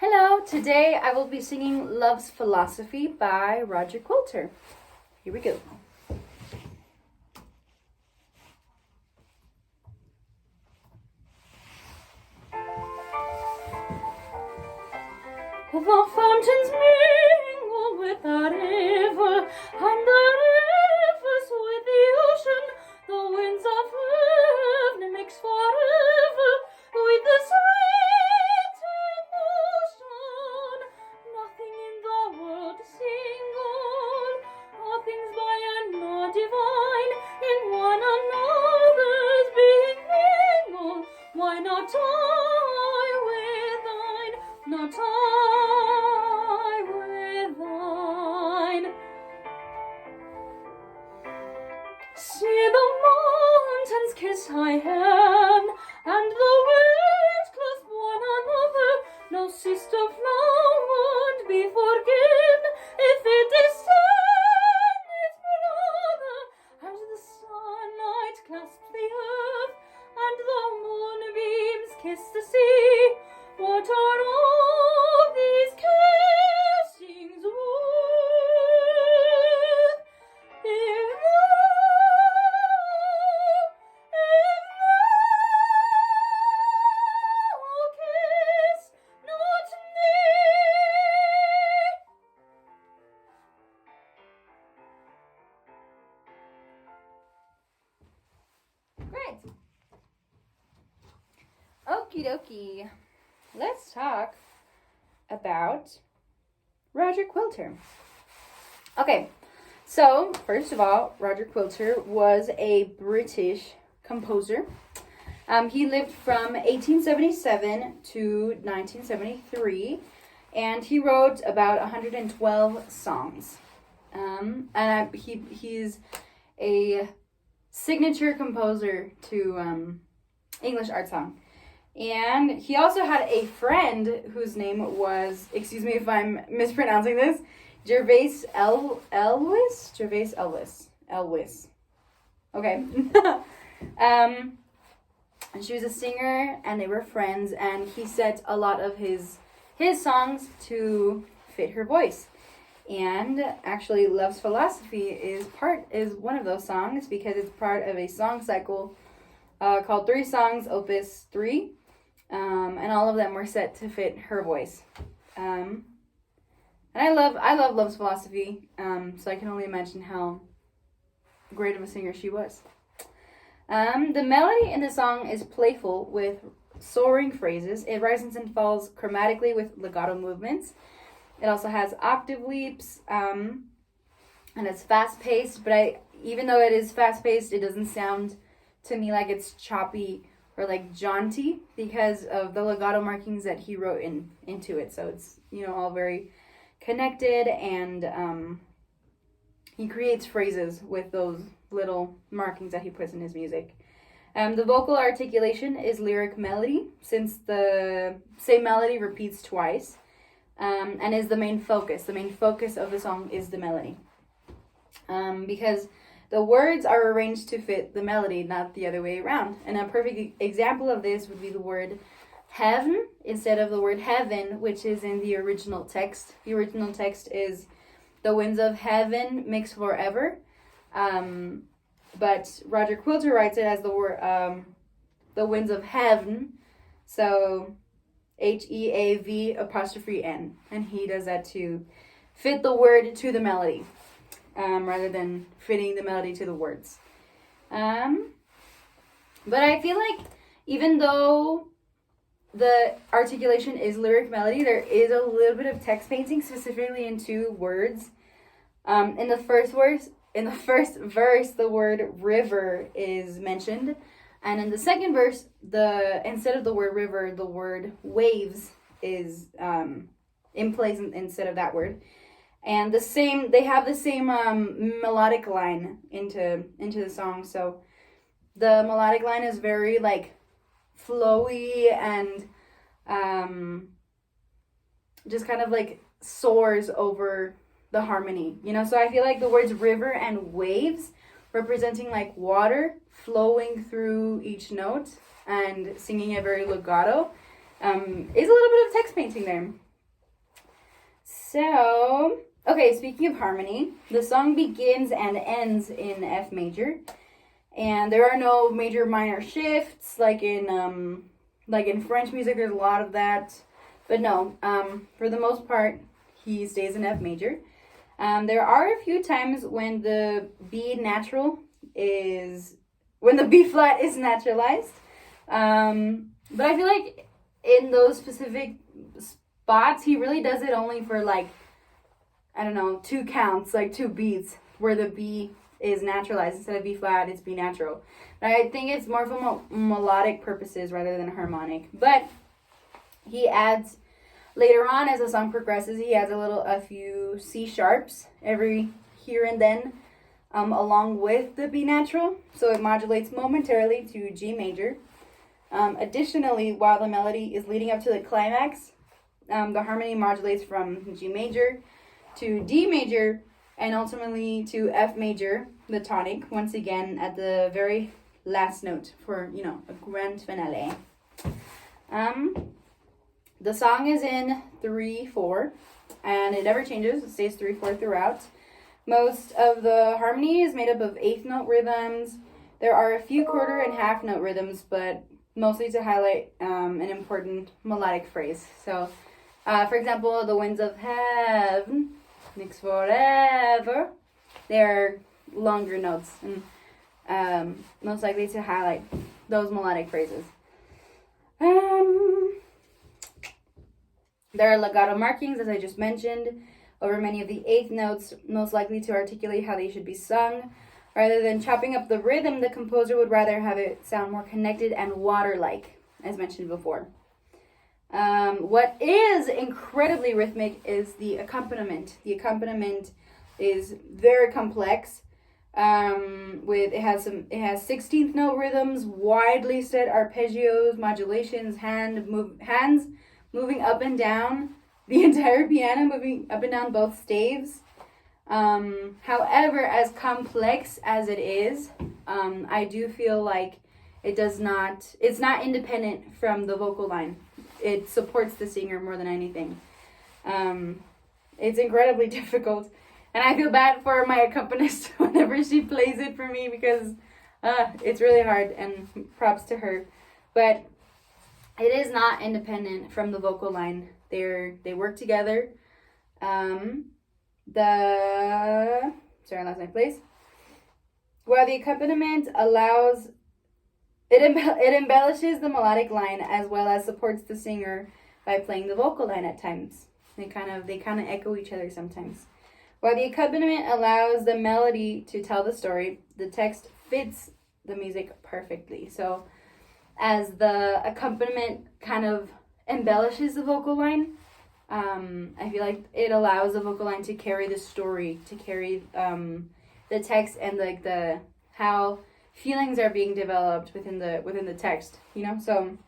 Hello, today I will be singing Love's Philosophy by Roger Quilter. Here we go. The fountains mingle with the river, and the rivers with the ocean. The winds of heaven mix forever with the sweet emotion. Nothing in the world is single, all things by and not divine, in one another's being mingled. Why not I with thine, not I with thine? See the mountains kiss high heaven, and the winds clasp one another. No sister flower be forgiven if it disdain its brother. As the sunlight clasps the earth, and the moonbeams kiss the sea, what are all these kissings worth? If thou kiss not me. Great. Okie dokie. Let's talk about Roger Quilter. Okay, so first of all, Roger Quilter was a British composer. He lived from 1877 to 1973, and he wrote about 112 songs. He's a signature composer to English art song. And he also had a friend whose name was, excuse me if I'm mispronouncing this, Gervais Elwys. Okay. And she was a singer, and they were friends, and he set a lot of his songs to fit her voice. And actually, Love's Philosophy is one of those songs because it's part of a song cycle called 3 Songs, Op.3. And all of them were set to fit her voice. And I love Love's Philosophy, so I can only imagine how great of a singer she was. The melody in the song is playful with soaring phrases. It rises and falls chromatically with legato movements. It also has octave leaps, and it's fast-paced, but even though it is fast-paced, it doesn't sound to me like it's choppy or like jaunty because of the legato markings that he wrote into it. So it's, all very connected, and he creates phrases with those little markings that he puts in his music. The vocal articulation is lyric melody, since the same melody repeats twice, and is the main focus. The main focus of the song is the melody. Because the words are arranged to fit the melody, not the other way around. And a perfect example of this would be the word heaven instead of the word heaven, which is in the original text. The original text is the winds of heaven mix forever. But Roger Quilter writes it as the word the winds of heaven. So HEAV''N. And he does that to fit the word to the melody. Rather than fitting the melody to the words. But I feel like even though the articulation is lyric melody, there is a little bit of text painting, specifically in 2 words. In the first verse, the word river is mentioned, and in the second verse, instead of the word river, the word waves is in place instead of that word. And they have the same melodic line into the song. So the melodic line is very flowy and just kind of soars over the harmony, So I feel like the words river and waves representing water flowing through each note and singing it very legato is a little bit of text painting there. So, okay, speaking of harmony, the song begins and ends in F major. And there are no major minor shifts like in French music. There's a lot of that, but no. For the most part, he stays in F major. There are a few times when the B flat is naturalized. But I feel like in those specific spots, he really does it only for like, I don't know, 2 counts, like 2 beats, where the B is naturalized. Instead of B flat, it's B natural. But I think it's more for melodic purposes rather than harmonic. But he adds, later on as the song progresses, he adds a few C sharps every here and then, along with the B natural. So it modulates momentarily to G major. Additionally, while the melody is leading up to the climax, the harmony modulates from G major to D major and ultimately to F major, the tonic, once again at the very last note for, a grand finale. The song is in 3/4, and it never changes. It stays 3/4 throughout. Most of the harmony is made up of 8th note rhythms. There are a few quarter and half note rhythms, but mostly to highlight an important melodic phrase. So, for example, the winds of heaven, mix forever, they're longer notes and most likely to highlight those melodic phrases. There are legato markings, as I just mentioned, over many of the 8th notes, most likely to articulate how they should be sung. Rather than chopping up the rhythm, the composer would rather have it sound more connected and water-like, as mentioned before. What is incredibly rhythmic is the accompaniment. The accompaniment is very complex. It has 16th note rhythms, widely set arpeggios, modulations, hands moving up and down, the entire piano moving up and down both staves. However, as complex as it is, I do feel like it's not independent from the vocal line. It supports the singer more than anything. It's incredibly difficult, and I feel bad for my accompanist whenever she plays it for me because it's really hard, and props to her. But it is not independent from the vocal line. They work together. Sorry, I lost my place. While the accompaniment it embellishes the melodic line as well as supports the singer by playing the vocal line at times. They kind of echo each other sometimes. While the accompaniment allows the melody to tell the story, the text fits the music perfectly. So as the accompaniment kind of embellishes the vocal line, I feel like it allows the vocal line to carry the story, to carry the text and the how feelings are being developed within the text, So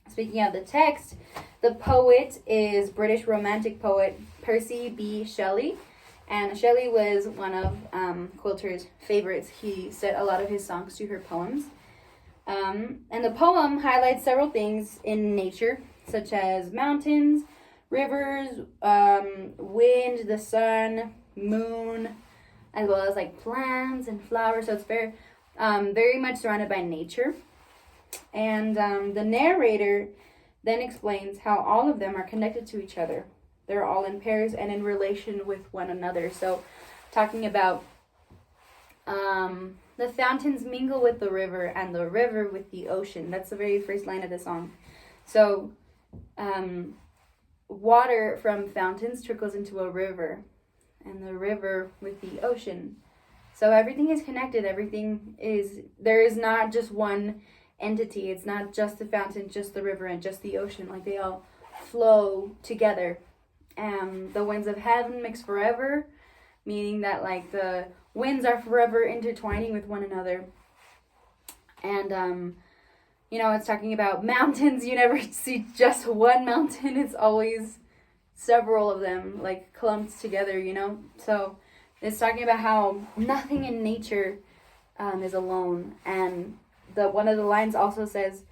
speaking of the text, the poet is British Romantic poet Percy B. Shelley, and Shelley was one of Quilter's favorites. He set a lot of his songs to her poems. And the poem highlights several things in nature, such as mountains, rivers, wind, the sun, moon, as well as like plants and flowers. So it's very much surrounded by nature. And the narrator then explains how all of them are connected to each other. They're all in pairs and in relation with one another. So talking about the fountains mingle with the river and the river with the ocean. That's the very first line of the song. So water from fountains trickles into a river, and the river with the ocean. So everything is connected. There is not just one entity. It's not just the fountain, just the river, and just the ocean. Like they all flow together. The winds of heaven mix forever, meaning that like the winds are forever intertwining with one another. And it's talking about mountains. You never see just one mountain. It's always several of them, like clumped together, So it's talking about how nothing in nature is alone. And one of the lines also says,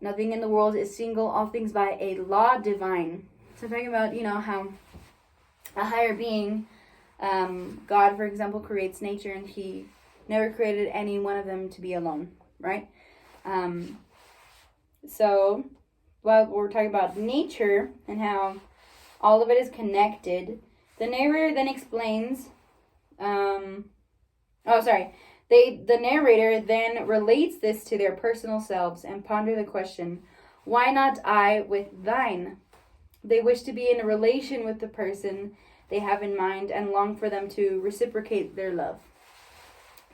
nothing in the world is single, all things by a law divine. So talking about, how a higher being. God, for example, creates nature, and he never created any one of them to be alone, right? So, while we're talking about nature and how all of it is connected, the narrator then explains, the narrator then relates this to their personal selves and ponder the question, why not I with thine? They wish to be in a relation with the person they have in mind and long for them to reciprocate their love.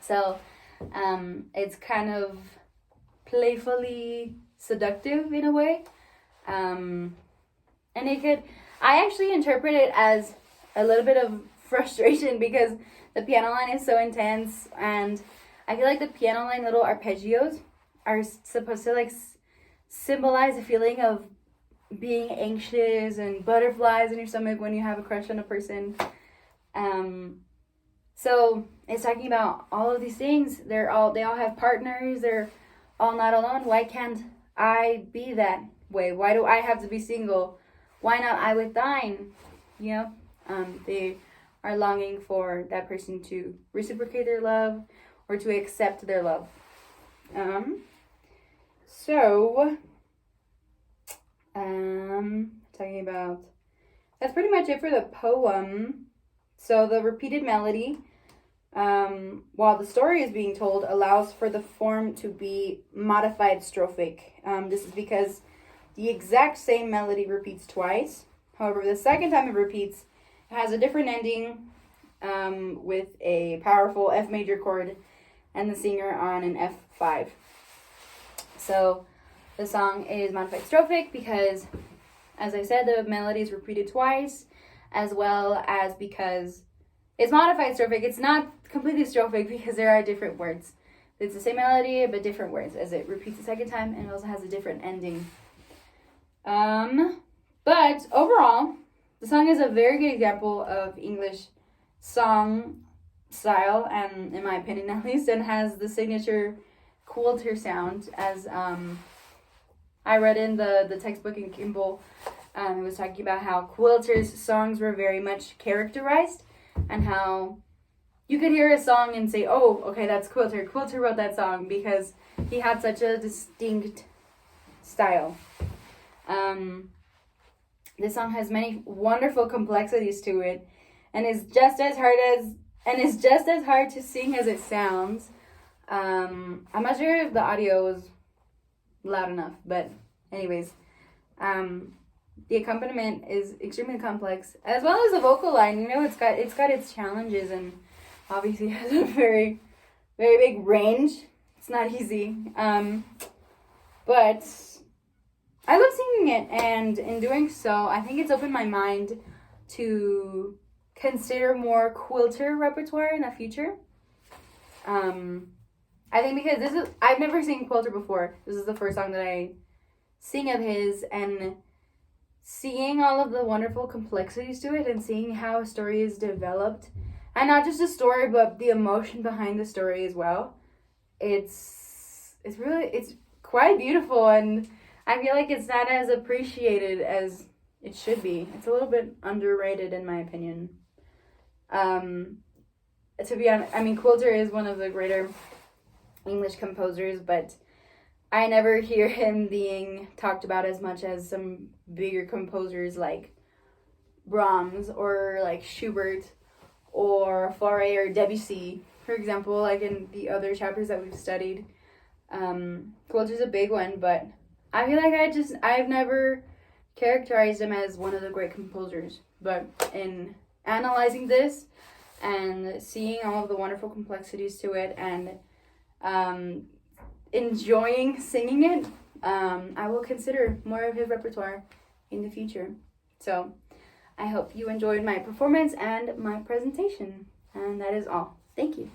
So, it's kind of playfully seductive in a way. And I actually interpret it as a little bit of frustration because the piano line is so intense, and I feel like the piano line little arpeggios are supposed to like symbolize a feeling of being anxious and butterflies in your stomach when you have a crush on a person. So it's talking about all of these things. They all have partners. They're all not alone. Why can't I be that way? Why do I have to be single? Why not I with thine? You know, they are longing for that person to reciprocate their love or to accept their love. Talking about, that's pretty much it for the poem. So the repeated melody, while the story is being told, allows for the form to be modified strophic. This is because the exact same melody repeats twice. However, the second time it repeats, it has a different ending, with a powerful F major chord and the singer on an F5. So the song is modified strophic because, as I said, the melody is repeated twice, as well as because it's modified strophic. It's not completely strophic because there are different words. It's the same melody, but different words, as it repeats the second time, and it also has a different ending. But overall, the song is a very good example of English song style, and in my opinion at least, and has the signature Quilter sound, as I read in the textbook in Kimball. It was talking about how Quilter's songs were very much characterized, and how you could hear a song and say, oh, okay, that's Quilter. Quilter wrote that song because he had such a distinct style. This song has many wonderful complexities to it, and is just as hard to sing as it sounds. I'm not sure if the audio was loud enough, but anyways, the accompaniment is extremely complex, as well as the vocal line. You know, it's got its challenges, and obviously has a very, very big range. It's not easy, but I love singing it, and in doing so, I think it's opened my mind to consider more Quilter repertoire in the future. I think because I've never seen Quilter before. This is the first song that I sing of his, and seeing all of the wonderful complexities to it, and seeing how a story is developed, and not just a story, but the emotion behind the story as well. It's quite beautiful, and I feel like it's not as appreciated as it should be. It's a little bit underrated in my opinion. To be honest, I mean, Quilter is one of the greater English composers, but I never hear him being talked about as much as some bigger composers like Brahms or like Schubert or Fauré or Debussy, for example, like in the other chapters that we've studied. Quilter's a big one, but I feel like I've never characterized him as one of the great composers. But in analyzing this and seeing all of the wonderful complexities to it, and enjoying singing it, I will consider more of his repertoire in the future. So I hope you enjoyed my performance and my presentation. And that is all. Thank you.